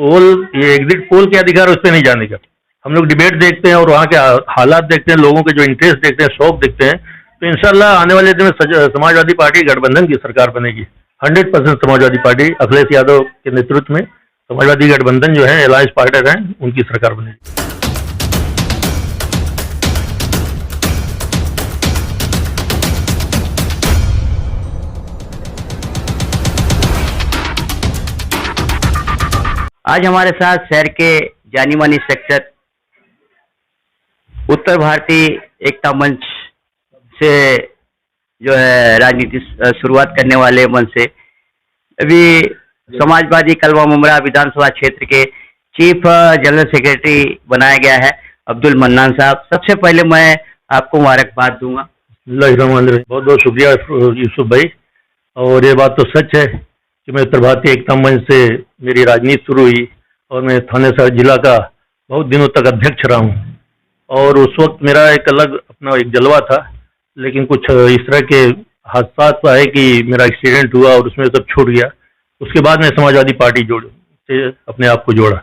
पोल, ये exit poll के अधिकार उस पर नहीं जाने का। हम लोग डिबेट देखते हैं और वहाँ के हालात देखते हैं, लोगों के जो इंटरेस्ट देखते हैं, शौक देखते हैं। तो इंशाल्लाह आने वाले दिन में समाजवादी पार्टी गठबंधन की सरकार बनेगी। 100% समाजवादी पार्टी अखिलेश यादव के नेतृत्व में समाजवादी गठबंधन जो है, अलायंस पार्टनर हैं, उनकी सरकार बनेगी। आज हमारे साथ शहर के जानी मानी शख्सियत उत्तर भारतीय एकता मंच से जो है राजनीति शुरुआत करने वाले मंच से अभी समाजवादी कलवा मुमरा विधानसभा क्षेत्र के चीफ जनरल सेक्रेटरी बनाया गया है अब्दुल मन्नान साहब। सबसे पहले मैं आपको मुबारकबाद दूंगा। बहुत बहुत शुक्रिया यूसुफ भाई। और ये बात तो सच है कि मैं उत्तर भारतीय एकता मंच से मेरी राजनीति शुरू हुई और मैं थानेसर जिला का बहुत दिनों तक अध्यक्ष रहा हूँ। और उस वक्त मेरा एक अलग अपना एक जलवा था, लेकिन कुछ इस तरह के हादसात आए कि मेरा एक्सीडेंट हुआ और उसमें सब छूट गया। उसके बाद मैं समाजवादी पार्टी से अपने आप को जोड़ा।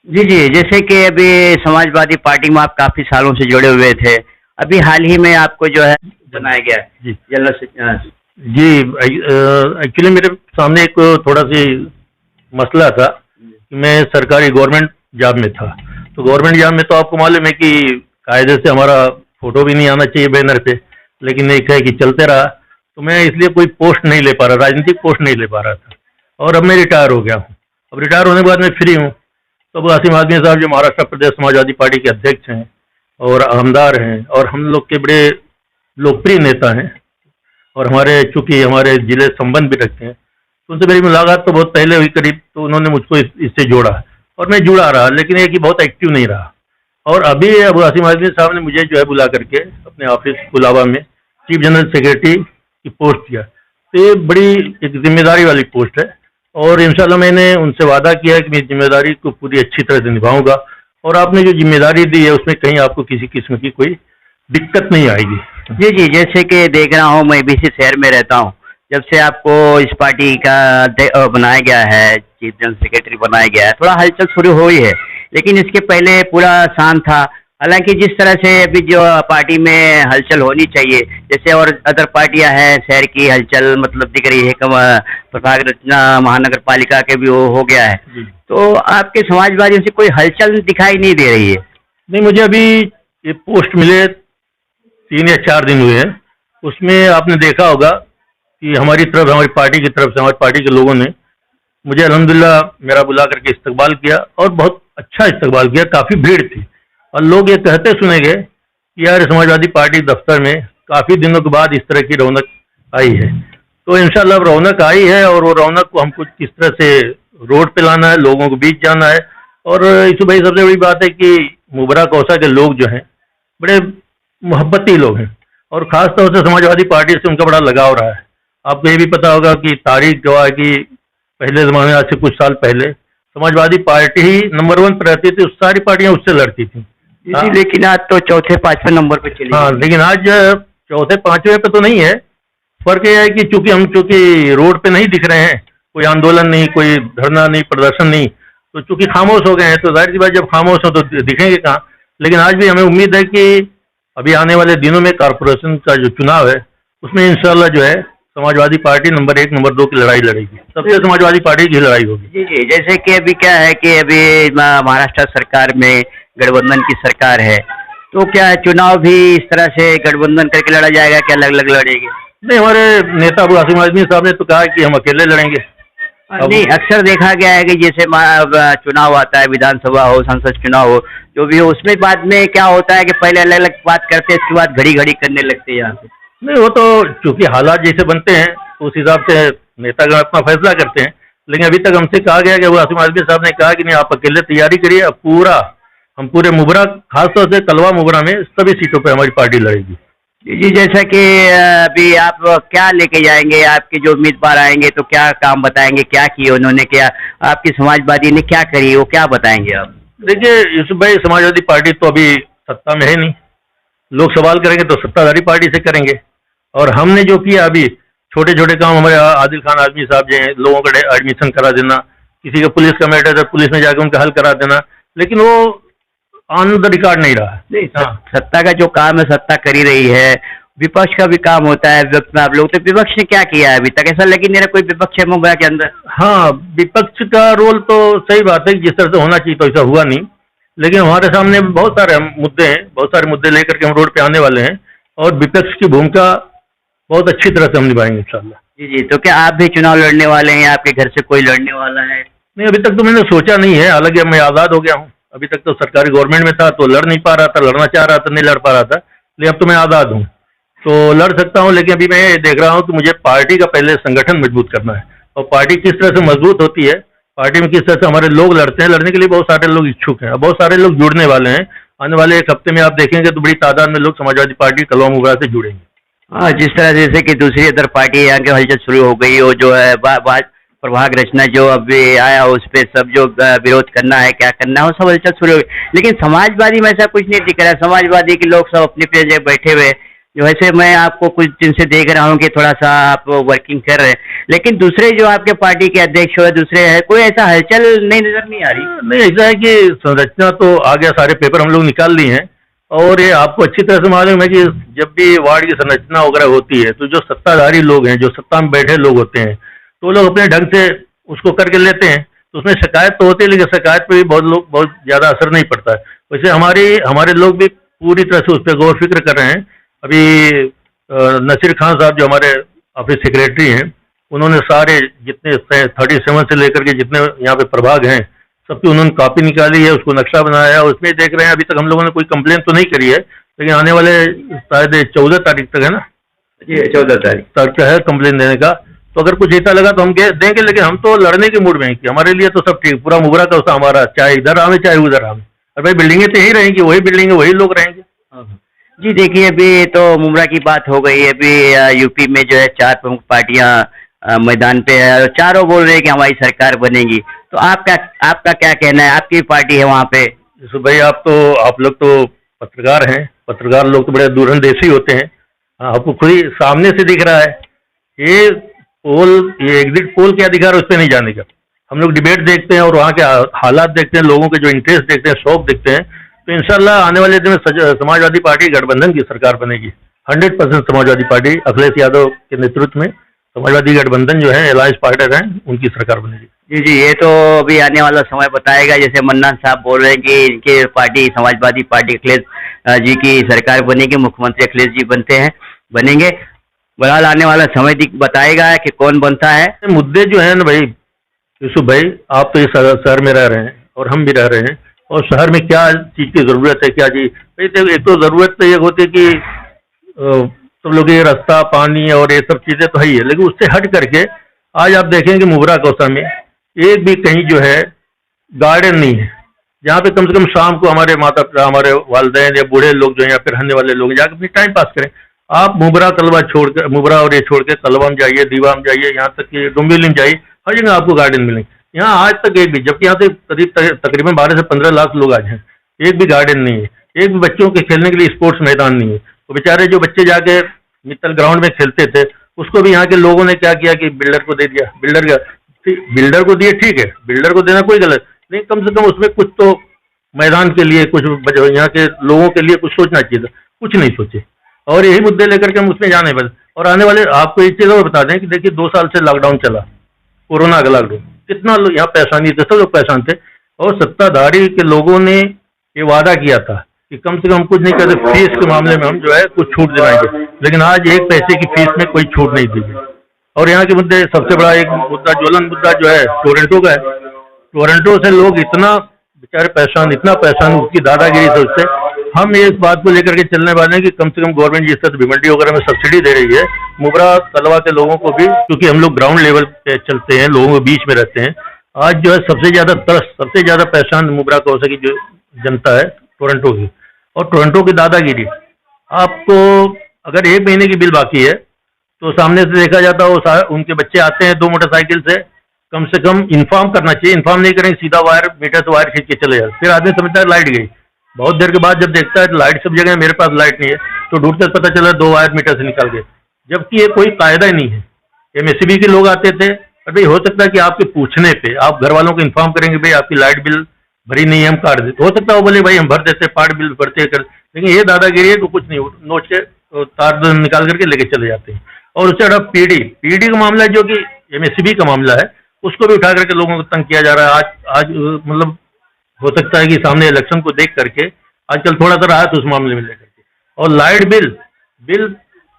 जी, जैसे कि अभी समाजवादी पार्टी में आप काफी सालों से जुड़े हुए थे, अभी हाल ही में आपको जो है बनाया गया है जी जनरल। जी, एक्चुअली मेरे सामने एक थोड़ा सी मसला था कि मैं सरकारी गवर्नमेंट जॉब में था। तो गवर्नमेंट जॉब में तो आपको मालूम है कि कायदे से हमारा फोटो भी नहीं आना चाहिए बैनर पे, लेकिन एक है कि चलते रहा। तो मैं इसलिए कोई पोस्ट नहीं ले पा रहा, राजनीतिक पोस्ट नहीं ले पा रहा था। और अब मैं रिटायर हो गया हूँ। अब रिटायर होने के बाद मैं फ्री हूँ। तो अब आसिम आदमी साहब जो महाराष्ट्र प्रदेश समाजवादी पार्टी के अध्यक्ष हैं और आमदार हैं और हम लोग के बड़े लोकप्रिय नेता हैं और हमारे चूंकि हमारे जिले संबंध भी रखते हैं, तो उनसे मेरी मुलाकात तो बहुत पहले हुई करीब। तो उन्होंने मुझको इससे जोड़ा और मैं जुड़ा रहा, लेकिन ये कि बहुत एक्टिव नहीं रहा। और अभी अब आसिम आदमी साहब ने मुझे जो है बुला करके अपने ऑफिस कुलाबा में चीफ जनरल सेक्रेटरी की पोस्ट दिया। तो ये बड़ी एक जिम्मेदारी वाली पोस्ट है और इंशाल्लाह मैंने उनसे वादा किया है कि मैं जिम्मेदारी को पूरी अच्छी तरह से निभाऊंगा। और आपने जो जिम्मेदारी दी है उसमें कहीं आपको किसी किस्म की कोई दिक्कत नहीं आएगी। जी, जैसे कि देख रहा हूँ, मैं भी इसी शहर में रहता हूँ। जब से आपको इस पार्टी का बनाया गया है, चीफ जनरल सेक्रेटरी बनाया गया है, थोड़ा हलचल शुरू हुई है, लेकिन इसके पहले पूरा शांत था। हालांकि जिस तरह से अभी जो पार्टी में हलचल होनी चाहिए, जैसे और अदर पार्टियां हैं, शहर की हलचल मतलब दिख रही है, प्रभाग रचना महानगर पालिका के भी हो गया है। तो आपके समाजवादियों से कोई हलचल दिखाई नहीं दे रही है? नहीं, मुझे अभी ये पोस्ट मिले 3 या 4 दिन हुए हैं। उसमें आपने देखा होगा कि हमारी तरफ, हमारी पार्टी की तरफ से, हमारी पार्टी के लोगों ने मुझे अल्हम्दुलिल्लाह मेरा बुला करके इस्तकबाल किया और बहुत अच्छा इस्तकबाल किया। काफ़ी भीड़ थी और लोग ये कहते सुने गए कि यार समाजवादी पार्टी दफ्तर में काफ़ी दिनों के बाद इस तरह की रौनक आई है। तो इंशाल्लाह रौनक आई है और वो रौनक को हमको किस तरह से रोड पे लाना है, लोगों के बीच जाना है। और यूसुफ भाई, सबसे बड़ी बात है कि मुबरा कौसा के लोग जो हैं बड़े मोहब्बती लोग हैं और ख़ास तौर से समाजवादी पार्टी से उनका बड़ा लगाव रहा है। आपको ये भी पता होगा कि तारीख गवाह की पहले ज़माने, आज से कुछ साल पहले समाजवादी पार्टी ही नंबर 1 पर रहती थी, सारी पार्टियां उससे लड़ती थी। हाँ। लेकिन आज तो चौथे 5वें नंबर पे चली। हाँ, लेकिन आज चौथे 5वें पे तो नहीं है। फर्क यह है कि चूंकि रोड पे नहीं दिख रहे हैं, कोई आंदोलन नहीं, कोई धरना नहीं, प्रदर्शन नहीं, तो चूंकि खामोश हो गए हैं, तो जाहिर सी बात जब खामोश हो तो दिखेंगे कहाँ। लेकिन आज भी हमें उम्मीद है कि अभी आने वाले दिनों में कॉर्पोरेशन का जो चुनाव है उसमें इंशाल्लाह जो है समाजवादी पार्टी नंबर 1 नंबर 2 की लड़ाई लड़ेगी। सबसे समाजवादी पार्टी की लड़ाई होगी। जी, जैसे कि अभी क्या है कि अभी महाराष्ट्र सरकार में गठबंधन की सरकार है, तो क्या चुनाव भी इस तरह से गठबंधन करके लड़ा जाएगा, क्या अलग अलग लड़ेंगे? नहीं, हमारे नेता अबू आसिम आज़मी साहब ने तो कहा कि हम अकेले लड़ेंगे। नहीं, अक्सर देखा गया है कि जैसे चुनाव आता है, विधानसभा हो, संसद चुनाव हो, जो भी हो, उसमें बाद में क्या होता है कि पहले अलग अलग बात करते हैं, इसके बाद घड़ी घड़ी करने लगते हैं यहाँ पे। नहीं, वो तो चूंकि हालात जैसे बनते हैं तो उस हिसाब से नेतागण अपना फैसला करते हैं। लेकिन अभी तक हमसे कहा गया कि वो आसिम आज़मी साहब ने कहा कि नहीं, आप अकेले तैयारी करिए, अब हम पूरे मुबरा, खासतौर से कलवा मुबरा में सभी सीटों पर हमारी पार्टी लड़ेगी। जी, जैसा कि अभी आप क्या लेके जाएंगे, आपके जो उम्मीदवार आएंगे तो क्या काम बताएंगे, क्या किए उन्होंने, क्या आपकी समाजवादी ने क्या करी, वो क्या बताएंगे आप? देखिए यूसुफ भाई, समाजवादी पार्टी तो अभी सत्ता में है नहीं। लोग सवाल करेंगे तो सत्ताधारी पार्टी से करेंगे। और हमने जो किया अभी छोटे छोटे काम, हमारे आदिल खान आज़मी साहब जो हैं, लोगों का एडमिशन करा देना, किसी का पुलिस का मैटर है पुलिस में जाकर उनका हल करा देना, लेकिन वो ऑन द रिकॉर्ड नहीं रहा। नहीं, हाँ, सत्ता का जो काम है सत्ता कर ही रही है, विपक्ष का भी काम होता है विपक्ष में आप लोग, तो विपक्ष ने क्या किया है अभी तक? ऐसा लगे मेरा कोई विपक्ष है मुंबई के अंदर। हाँ, विपक्ष का रोल तो सही बात है, जिस तरह से होना चाहिए तो ऐसा हुआ नहीं, लेकिन हमारे सामने बहुत सारे मुद्दे हैं, बहुत सारे मुद्दे लेकर के हम रोड पे आने वाले हैं और विपक्ष की भूमिका बहुत अच्छी तरह से हम निभाएंगे इंशाल्लाह। जी जी, तो क्या आप भी चुनाव लड़ने वाले हैं या आपके घर से कोई लड़ने वाला है? नहीं, अभी तक तो मैंने सोचा नहीं है, हालांकि अब मैं आज़ाद हो गया हूँ। अभी तक तो सरकारी गवर्नमेंट में था तो लड़ नहीं पा रहा था, लड़ना चाह रहा था नहीं लड़ पा रहा था, लेकिन अब तो मैं आज़ाद हूँ तो लड़ सकता हूँ। लेकिन अभी मैं देख रहा हूँ कि मुझे पार्टी का पहले संगठन मजबूत करना है, और पार्टी किस तरह से मजबूत होती है, पार्टी में किस तरह से हमारे लोग लड़ते हैं, लड़ने के लिए बहुत सारे लोग इच्छुक हैं, बहुत सारे लोग जुड़ने वाले हैं। आने वाले एक हफ्ते में आप देखेंगे तो बड़ी तादाद में लोग समाजवादी पार्टी कलवा मुबरा से जुड़ेंगे। हाँ, जिस तरह से जैसे कि दूसरी अदर पार्टी यहाँ के हलचल शुरू हो गई हो, जो है प्रभाग रचना जो अभी आया उस पर सब जो विरोध करना है क्या करना है वो सब हलचल शुरू हो गई, लेकिन समाजवादी में ऐसा कुछ नहीं दिख रहा है। समाजवादी के लोग सब अपनी अपनी जगह बैठे हुए, जो वैसे मैं आपको कुछ दिन से देख रहा हूँ कि थोड़ा सा आप वर्किंग कर रहे हैं, लेकिन दूसरे जो आपके पार्टी के अध्यक्ष है दूसरे है, कोई ऐसा हलचल नहीं नजर नहीं आ रही। नहीं, ऐसा है कि संरचना तो आ गया, सारे पेपर हम लोग निकाल लिए हैं, और ये आपको अच्छी तरह से मालूम है कि जब भी वार्ड की संरचना वगैरह होती है तो जो सत्ताधारी लोग हैं, जो सत्ता में बैठे लोग होते हैं, तो लोग अपने ढंग से उसको करके लेते हैं, तो उसमें शिकायत तो होती है, लेकिन शिकायत पे भी बहुत ज़्यादा असर नहीं पड़ता है। वैसे हमारे लोग भी पूरी तरह से उस पर गौर फिक्र कर रहे हैं। अभी नसीर खान साहब जो हमारे ऑफिस सेक्रेटरी हैं, उन्होंने सारे जितने 37 से लेकर के जितने यहाँ पे प्रभाग हैं सबकी उन्होंने कॉपी निकाली है, उसको नक्शा बनाया है, उसमें देख रहे हैं। अभी तक हम लोगों ने कोई कंप्लेन तो नहीं करी है, लेकिन आने वाले शायद 14 तारीख तक है ना, जी 14 तारीख तक है कंप्लेन देने का, तो अगर कुछ ऐसा लगा तो हम देंगे, लेकिन हम तो लड़ने के मूड में हैं कि हमारे लिए तो सब ठीक, पूरा मुबरा का उसका हमारा, चाहे इधर आवे चाहे उधर आवे, और भाई बिल्डिंगें तो यही रहेंगी, वही बिल्डिंग वही लोग रहेंगे। जी देखिए, अभी तो मुमरा की बात हो गई है, अभी यूपी में जो है 4 प्रमुख पार्टियां मैदान पे है और चारों बोल रहे हैं कि हमारी सरकार बनेगी, तो आपका क्या कहना है? आपकी पार्टी है वहाँ पे। जैसे भाई आप लोग तो पत्रकार हैं, पत्रकार लोग तो बड़े दूरंदेशी होते हैं, आपको खुद ही सामने से दिख रहा है ये एग्जिट पोल के अधिकार उस पर नहीं जाने का। हम लोग डिबेट देखते हैं और वहाँ के हालात देखते हैं, लोगों के जो इंटरेस्ट देखते हैं, शौक देखते हैं, तो इंशाल्लाह आने वाले दिन में समाजवादी पार्टी गठबंधन की सरकार बनेगी। 100% समाजवादी पार्टी अखिलेश यादव के नेतृत्व में समाजवादी गठबंधन जो है अलायंस पार्टनर हैं, उनकी सरकार बनेगी। जी जी, ये तो अभी आने वाला समय बताएगा। जैसे मन्नान साहब बोल रहे हैं कि इनके पार्टी समाजवादी पार्टी अखिलेश जी की सरकार बनेगी, मुख्यमंत्री अखिलेश जी बनेंगे। बहरहाल आने वाला समय बताएगा कि कौन बनता है। मुद्दे जो है ना भाई यूसुफ भाई, आप तो इस शहर में रह रहे हैं और हम भी रह रहे हैं, और शहर में क्या चीज़ की ज़रूरत है, क्या चीज़ भाई, एक तो ज़रूरत तो ये होती है कि सब लोग ये रास्ता पानी और ये सब चीज़ें तो है ही है, लेकिन उससे हट करके आज आप देखेंगे मुबरा कौसा में एक भी कहीं जो है गार्डन नहीं है, जहाँ पे कम से कम शाम को हमारे माता पिता, हमारे वालिदैन या बूढ़े लोग जो यहाँ पे रहने वाले लोग जाकर अपनी टाइम पास करें। आप मुबरा तलवा छोड़कर, मुबरा और ये छोड़ के तलवा में जाइए, दीवा में जाइए, यहाँ तक कि डुम्बिली में जाइए, हर जगह आपको गार्डन मिलेंगे। यहाँ आज तक एक भी, जबकि यहाँ से तकरीबन 12 से 15 लाख लोग आज हैं, एक भी गार्डन नहीं है, एक भी बच्चों के खेलने के लिए स्पोर्ट्स मैदान नहीं है। तो बेचारे जो बच्चे जाके मित्तल ग्राउंड में खेलते थे, उसको भी यहाँ के लोगों ने क्या किया कि बिल्डर को दे दिया। बिल्डर को दिए, ठीक है, बिल्डर को देना कोई गलत नहीं, कम से कम उसमें कुछ तो मैदान के लिए, कुछ यहाँ के लोगों के लिए कुछ सोचना चाहिए था, कुछ नहीं सोचे, और यही मुद्दे लेकर के हम उसमें जाने बस। और आने वाले आपको एक चीज़ और बता दें कि देखिए 2 साल से लॉकडाउन चला, कोरोना का लॉकडाउन, कितना लोग यहाँ परेशानी थे, सब लोग परेशान थे, और सत्ताधारी के लोगों ने ये वादा किया था कि कम से कम कुछ नहीं करते, फीस के मामले में हम जो है कुछ छूट दिलाएंगे, लेकिन आज 1 पैसे की फीस में कोई छूट नहीं दी गई। और यहाँ के मुद्दे, सबसे बड़ा एक मुद्दा, ज्वलन मुद्दा जो है टोरंटो का है। टोरंटो से लोग इतना बेचारे परेशान, इतना परेशान, उसकी दादागिरी से उससे हम इस बात को लेकर के चलने वाले हैं कि कम से कम गवर्नमेंट जिस तरह भिमंडी वगैरह में सब्सिडी दे रही है, मुबरा तलवा के लोगों को भी, क्योंकि हम लोग ग्राउंड लेवल पे चलते हैं, लोगों के बीच में रहते हैं, आज जो है सबसे ज़्यादा परेशान मुबरा कौसा की जो जनता है टोरंटो की, और टोरंटो की दादागिरी। आपको अगर 1 महीने की बिल बाकी है तो सामने से देखा जाता है उनके बच्चे आते हैं 2 मोटरसाइकिल से, कम से कम इन्फॉर्म करना चाहिए, इन्फॉर्म नहीं करेंगे, सीधा वायर मीटर से वायर खींच के चले जाते, फिर आदमी समझता है लाइट गई। बहुत देर के बाद जब देखता है लाइट सब जगह है, मेरे पास लाइट नहीं है, तो ढूंढते पता चला 2 वायर मीटर से निकल गए, जबकि ये कोई कायदा ही नहीं है। MSCB के लोग आते थे, और भाई हो सकता है कि आपके पूछने पे आप घर वालों को इन्फॉर्म करेंगे भाई आपकी लाइट बिल भरी नहीं है, हम काट देते, हो सकता है वो बोले भाई हम भर देते, पार्ट बिल भरते कर, लेकिन ये दादागिरी है तो कुछ नहीं, नोट के तार निकाल करके लेके चले जाते हैं। और उससे बड़ा पीडी का मामला है, जो कि एमएससीबी का मामला है, उसको भी उठा करके लोगों को तंग किया जा रहा है। आज मतलब हो सकता है कि सामने इलेक्शन को देख करके आजकल थोड़ा सा राहत उस मामले में लेकर के। और लाइट बिल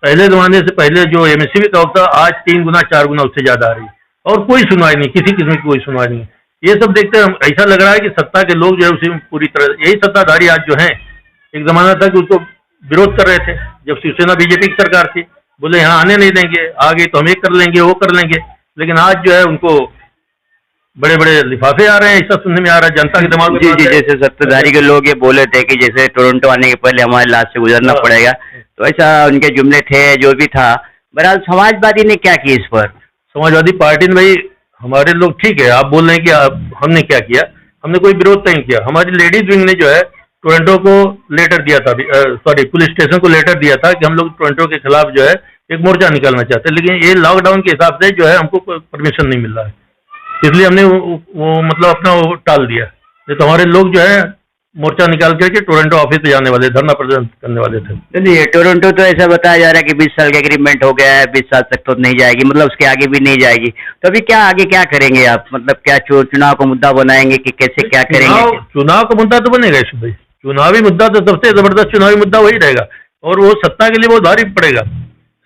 पहले जमाने से पहले जो एमएससीबी का होता, आज 3 गुना 4 गुना उससे ज्यादा आ रही है, और कोई सुनवाई नहीं, किसी किस्म की कोई सुनवाई नहीं। ये सब देखते हम ऐसा लग रहा है कि सत्ता के लोग जो है उसी में पूरी तरह, यही सत्ताधारी आज जो है, एक जमाना था कि उसको विरोध कर रहे थे जब शिवसेना बीजेपी की सरकार थी, बोले यहाँ आने नहीं देंगे, आगे तो हम ये कर लेंगे वो कर लेंगे, लेकिन आज जो है उनको बड़े बड़े लिफाफे आ रहे हैं, ऐसा सुनने में आ रहा है जनता के दिमाग में। जी जी, जैसे सत्ताधारी के लोग ये बोले थे कि जैसे टोरंटो आने के पहले हमारे लाश से गुजरना पड़ेगा, तो ऐसा उनके जुमले थे जो भी था। बहरहाल समाजवादी ने क्या किया इस पर? समाजवादी पार्टी ने भाई, हमारे लोग ठीक है, आप बोल रहे हैं कि हमने क्या किया, हमने कोई विरोध नहीं किया। हमारी लेडीज विंग ने जो है टोरंटो को लेटर दिया था, सॉरी पुलिस स्टेशन को लेटर दिया था कि हम लोग टोरंटो के खिलाफ जो है एक मोर्चा निकालना चाहते हैं, लेकिन ये लॉकडाउन के हिसाब से जो है हमको परमिशन नहीं मिल रहा है, इसलिए हमने वो मतलब अपना वो टाल दिया। नहीं तो हमारे लोग जो है मोर्चा निकाल करके टोरंटो ऑफिस पे जाने वाले, धरना प्रदर्शन करने वाले थे। नहीं, टोरंटो तो ऐसा बताया जा रहा है कि 20 साल का एग्रीमेंट हो गया है, 20 साल तक तो नहीं जाएगी, मतलब उसके आगे भी नहीं जाएगी। तो अभी क्या आगे क्या करेंगे आप, मतलब क्या चुनाव को मुद्दा बनाएंगे कि कैसे क्या करेंगे? चुनाव का मुद्दा तो बनेगा इस भाई, चुनावी मुद्दा तो सबसे जबरदस्त चुनावी मुद्दा वही रहेगा, और वो सत्ता के लिए बहुत भारी पड़ेगा।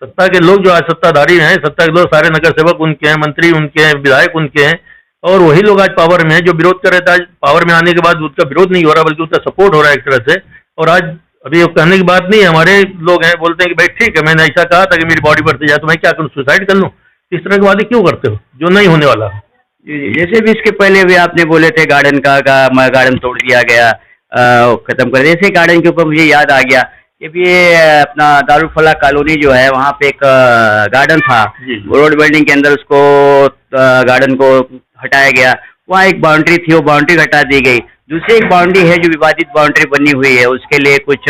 सत्ता के लोग जो आज सत्ताधारी हैं, सत्ता के लोग सारे नगर सेवक उनके हैं, मंत्री उनके हैं, विधायक उनके हैं, और वही लोग आज पावर में हैं जो विरोध कर रहे थे। आज पावर में आने के बाद उसका विरोध नहीं हो रहा, बल्कि उसका सपोर्ट हो रहा है एक तरह से। और आज अभी वो कहने की बात नहीं है, हमारे लोग हैं बोलते हैं कि भाई ठीक है, मैंने ऐसा कहा था कि मेरी बॉडी बढ़ती जाए तो मैं क्या करूँ, सुसाइड कर लूँ, इस तरह की बातें क्यों करते हो जो नहीं होने वाला। जैसे भी इसके पहले भी आपने बोले थे गार्डन का गार्डन तोड़ दिया गया, खत्म कर, जैसे गार्डन के ऊपर मुझे याद आ गया कि भी अपना दारुफला कॉलोनी जो है वहाँ पे एक गार्डन था, रोड बिल्डिंग के अंदर उसको गार्डन को हटाया गया, वहाँ एक बाउंड्री थी, वो बाउंड्री हटा दी गई। दूसरी एक बाउंड्री है जो विवादित बाउंड्री बनी हुई है, उसके लिए कुछ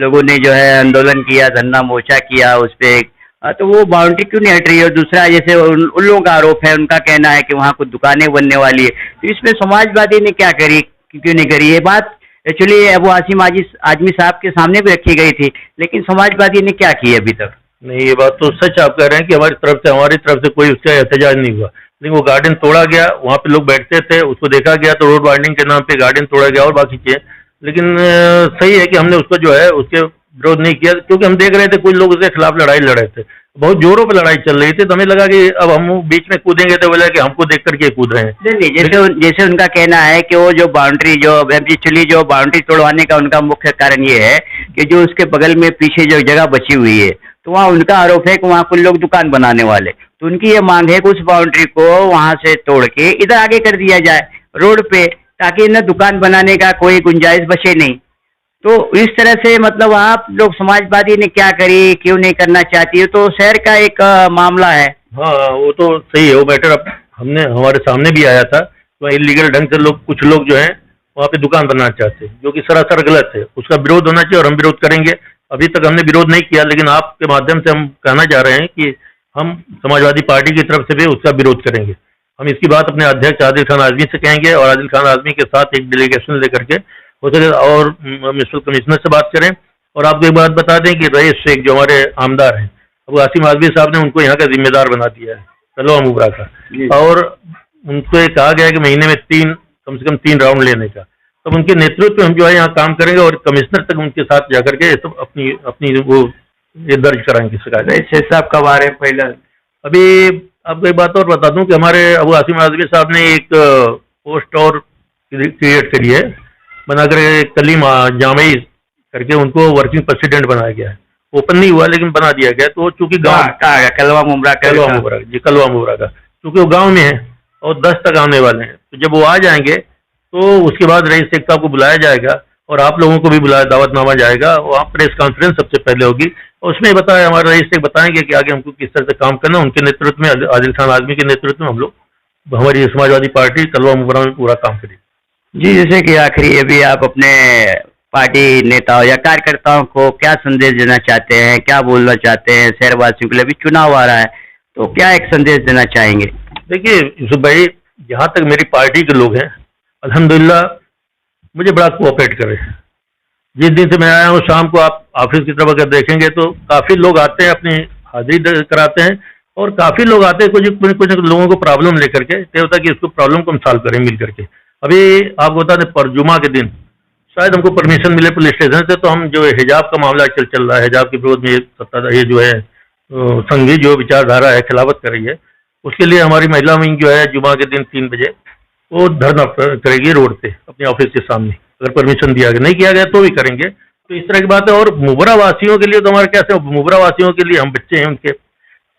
लोगों ने जो है आंदोलन किया, धरना मोर्चा किया उस पर, तो वो बाउंड्री क्यों नहीं हट रही है? और दूसरा जैसे उन लोगों का आरोप है, उनका कहना है कि वहाँ कुछ दुकानें बनने वाली है, तो इसमें समाजवादी ने क्या करी, क्यों नहीं करी? ये बात एक्चुअली अबू आसिम आजमी साहब के सामने भी रखी गई थी, लेकिन समाजवादी ने क्या किया अभी तक? नहीं, ये बात तो सच आप कह रहे हैं कि हमारी तरफ से कोई उसका एहतजाज नहीं हुआ, लेकिन वो गार्डन तोड़ा गया, वहाँ पे लोग बैठते थे, उसको देखा गया तो रोड वाइंडिंग के नाम पे गार्डन तोड़ा गया और बाकी चीजें। लेकिन सही है कि हमने उसको जो है उसके विरोध नहीं किया, क्योंकि हम देख रहे थे कुछ लोग उसके खिलाफ लड़ाई लड़ रहे थे, बहुत जोरों पे लड़ाई चल रही थी, तो हमें लगा कि अब हम बीच में कूदेंगे तो बोला कि हमको देख करके कूद रहे हैं। नहीं, जैसे उनका कहना है कि वो जो बाउंड्री जो एक्चुअली जो बाउंड्री तोड़वाने का उनका मुख्य कारण ये है कि जो उसके बगल में पीछे जो जगह बची हुई है, तो वहाँ उनका आरोप है कि वहाँ कुछ लोग दुकान बनाने वाले, तो उनकी ये मांग है कि उस बाउंड्री को वहाँ से तोड़ के इधर आगे कर दिया जाए रोड पे, ताकि न दुकान बनाने का कोई गुंजाइश बचे नहीं। तो इस तरह से मतलब आप लोग समाजवादी ने क्या करी, क्यों नहीं करना चाहती है, तो शहर का एक मामला है। हाँ, वो तो सही है, वो मैटर हमने हमारे सामने भी आया था, तो इलीगल ढंग से कुछ लोग जो है वहाँ पे दुकान बनाना चाहते हैं, जो कि सरासर गलत है, उसका विरोध होना चाहिए और हम विरोध करेंगे। अभी तक हमने विरोध नहीं किया, लेकिन आपके माध्यम से हम कहना चाह रहे हैं कि हम समाजवादी पार्टी की तरफ से भी उसका विरोध करेंगे। हम इसकी बात अपने अध्यक्ष आदिल खान आजमी से कहेंगे, और आदिल खान आजमी के साथ एक डेलीगेशन लेकर के हो सके और म्युनिसिपल कमिश्नर से बात करें। और आपको एक बात बता दें कि रईस शेख जो हमारे आमदार हैं, अब आसिम आजमी साहब ने उनको यहाँ का जिम्मेदार बना दिया है कलवा मुबरा का, और उनको ये कहा गया है कि महीने में कम से कम 3 राउंड लेने का। तब उनके नेतृत्व में हम जो है यहाँ काम करेंगे और कमिश्नर तक उनके साथ जाकर के सब अपनी वो ये दर्ज कराएंगे शिकायत। शेख साहब कब आ रहे हैं? पहले अभी आपको एक बात और बता दूं कि हमारे अबू आसिम आजमी साहब ने एक पोस्ट और क्रिएट करी है, बनाकर कलीम जामई करके उनको वर्किंग प्रेसिडेंट बनाया गया है। ओपन नहीं हुआ लेकिन बना दिया गया, तो चूंकि गाँव कलवा मुबरा का चूंकि वो गाँव में है और 10 तक आने वाले हैं, तो जब वो आ जाएंगे तो उसके बाद रईस शेख साहब को बुलाया जाएगा और आप लोगों को भी बुलाया, दावतनामा जाएगा, वहाँ प्रेस कॉन्फ्रेंस सबसे पहले होगी और उसमें बताया हमारे रईस शेख बताएंगे कि आगे हमको किस तरह से काम करना। उनके नेतृत्व में, आदिल खान आजमी के नेतृत्व में हम लोग हमारी समाजवादी पार्टी कलवा मुबरा में पूरा काम करेगी। जी, जैसे कि आखिरी अभी आप अपने पार्टी नेताओं या कार्यकर्ताओं को क्या संदेश देना चाहते हैं, क्या बोलना चाहते हैं शहरवासियों के लिए? अभी चुनाव आ रहा है, तो क्या एक संदेश देना चाहेंगे? देखिए यूसुफ भाई, जहाँ तक मेरी पार्टी के लोग हैं, अल्हम्दुलिल्लाह मुझे बड़ा कोऑपरेट कर रहे हैं। जिस दिन से मैं आया हूँ, शाम को आप ऑफिस की तरफ अगर देखेंगे तो काफ़ी लोग आते हैं, अपनी हाजिरी कराते हैं, और काफ़ी लोग आते हैं कुछ लोगों को प्रॉब्लम लेकर के, तय होता है कि इसको प्रॉब्लम को हम सॉल्व करें मिल करके। अभी आपको बता दें, पर जुमा के दिन शायद हमको परमिशन मिले पुलिस स्टेशन से, तो हम जो है हिजाब का मामला चल रहा है, हिजाब के विरोध में ये जो है संघी जो विचारधारा है खिलाफत कर रही है, उसके लिए हमारी महिला विंग जो है जुमा के दिन 3 बजे वो धरना करेगी रोड पे अपने ऑफिस के सामने, अगर परमिशन दिया गया, नहीं किया गया तो भी करेंगे। तो इस तरह की बात है। और मुबरा वासियों के लिए तो हमारे कैसे, मुबरा वासियों के लिए हम बच्चे हैं उनके,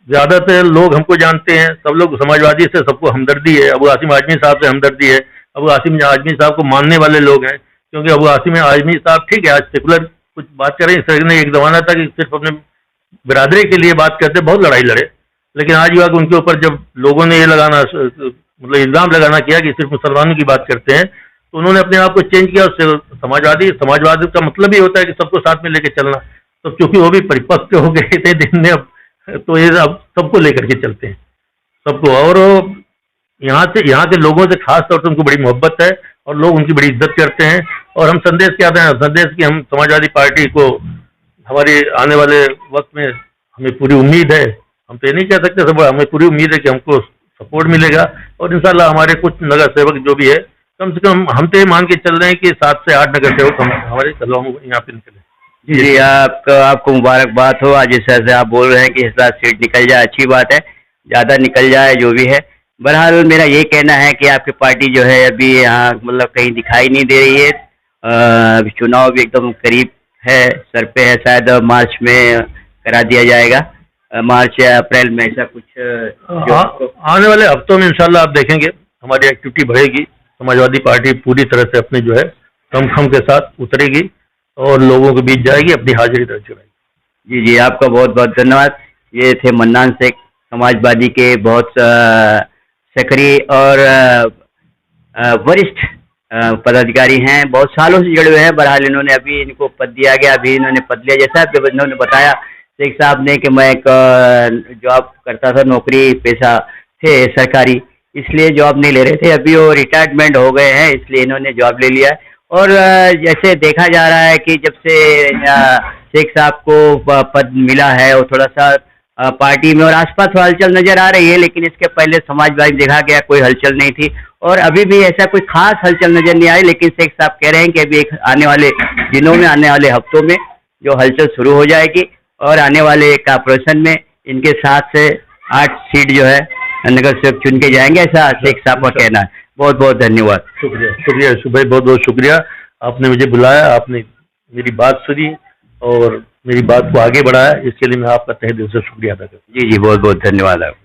ज्यादातर लोग हमको जानते हैं, सब लोग समाजवादी से सबको हमदर्दी है, अबू आसिम आजमी साहब से हमदर्दी है, अबू आसिम आजमी साहब को मानने वाले लोग हैं, क्योंकि अबू आसिम आजमी साहब ठीक है आज सेकुलर कुछ बात करें, इस तरह ने एक जमाना था कि सिर्फ अपने बिरादरी के लिए बात करते, बहुत लड़ाई लड़े, लेकिन आज युवा उनके ऊपर जब लोगों ने ये लगाना मतलब इल्जाम लगाना किया कि सिर्फ मुसलमानों की बात करते हैं, तो उन्होंने अपने आप को चेंज किया, उससे समाजवादी का मतलब ही होता है कि सबको साथ में लेकर चलना। तो क्योंकि वो भी परिपक्व हो गए थे दिन में अब, तो ये अब सबको लेकर के चलते हैं सबको। और यहाँ के लोगों से खास तौर से उनको बड़ी मोहब्बत है और लोग उनकी बड़ी इज्जत करते हैं। और हम संदेश क्या दें, संदेश की हम समाजवादी पार्टी को हमारे आने वाले वक्त में हमें पूरी उम्मीद है, हम तो ये नहीं कह सकते सब, हमें पूरी उम्मीद है कि हमको सपोर्ट मिलेगा, और इंशाल्लाह हमारे कुछ नगर सेवक जो भी है, कम से कम हम तो ये मान के चल रहे हैं कि 7 से 8 नगर सेवक हमारे यहाँ पे निकले। जी आपको मुबारकबाद हो। आज इस तरह से आप बोल रहे हैं कि इस बार सीट निकल जाए, अच्छी बात है, ज़्यादा निकल जाए जो भी है। बहरहाल मेरा ये कहना है कि आपकी पार्टी जो है अभी यहाँ मतलब कहीं दिखाई नहीं दे रही है। चुनाव भी एकदम करीब है, सर पे है, शायद मार्च में करा दिया जाएगा, मार्च या अप्रैल में, ऐसा कुछ आने वाले हफ्तों में इंशाल्लाह आप देखेंगे हमारी एक्टिविटी बढ़ेगी। समाजवादी पार्टी पूरी तरह से अपने जो है दमखम के साथ उतरेगी और लोगों के बीच जाएगी, अपनी हाजिरी दर्ज कराएगी। जी आपका बहुत बहुत धन्यवाद। ये थे मन्नान शेख, समाजवादी के बहुत सक्रिय और वरिष्ठ पदाधिकारी हैं, बहुत सालों से जुड़े हुए हैं। बहरहाल इन्होंने अभी इनको पद दिया गया, अभी इन्होंने पद लिया, जैसा इन्होंने बताया शेख साहब ने कि मैं एक जॉब करता था, नौकरी पेशा थे सरकारी, इसलिए जॉब नहीं ले रहे थे, अभी वो रिटायरमेंट हो गए हैं, इसलिए इन्होंने जॉब ले लिया है। और जैसे देखा जा रहा है कि जब से शेख साहब को पद मिला है, वो थोड़ा सा पार्टी में और आसपास हलचल नजर आ रही है, लेकिन इसके पहले समाजवादी देखा गया कोई हलचल नहीं थी, और अभी भी ऐसा कोई खास हलचल नजर नहीं आई। लेकिन शेख साहब कह रहे हैं कि अभी एक आने वाले दिनों में, आने वाले हफ्तों में जो हलचल शुरू हो जाएगी, और आने वाले कॉर्पोरेशन में इनके 7 से 8 सीट जो है नगर सेवक चुन के जाएंगे, ऐसा शेख साहब का कहना है। बहुत बहुत धन्यवाद। शुक्रिया सुबह, बहुत बहुत शुक्रिया, आपने मुझे बुलाया, आपने मेरी बात सुनी और मेरी बात को आगे बढ़ाया, इसके लिए मैं आपका तहे दिल से शुक्रिया अदा करता हूँ। जी बहुत बहुत धन्यवाद आपका।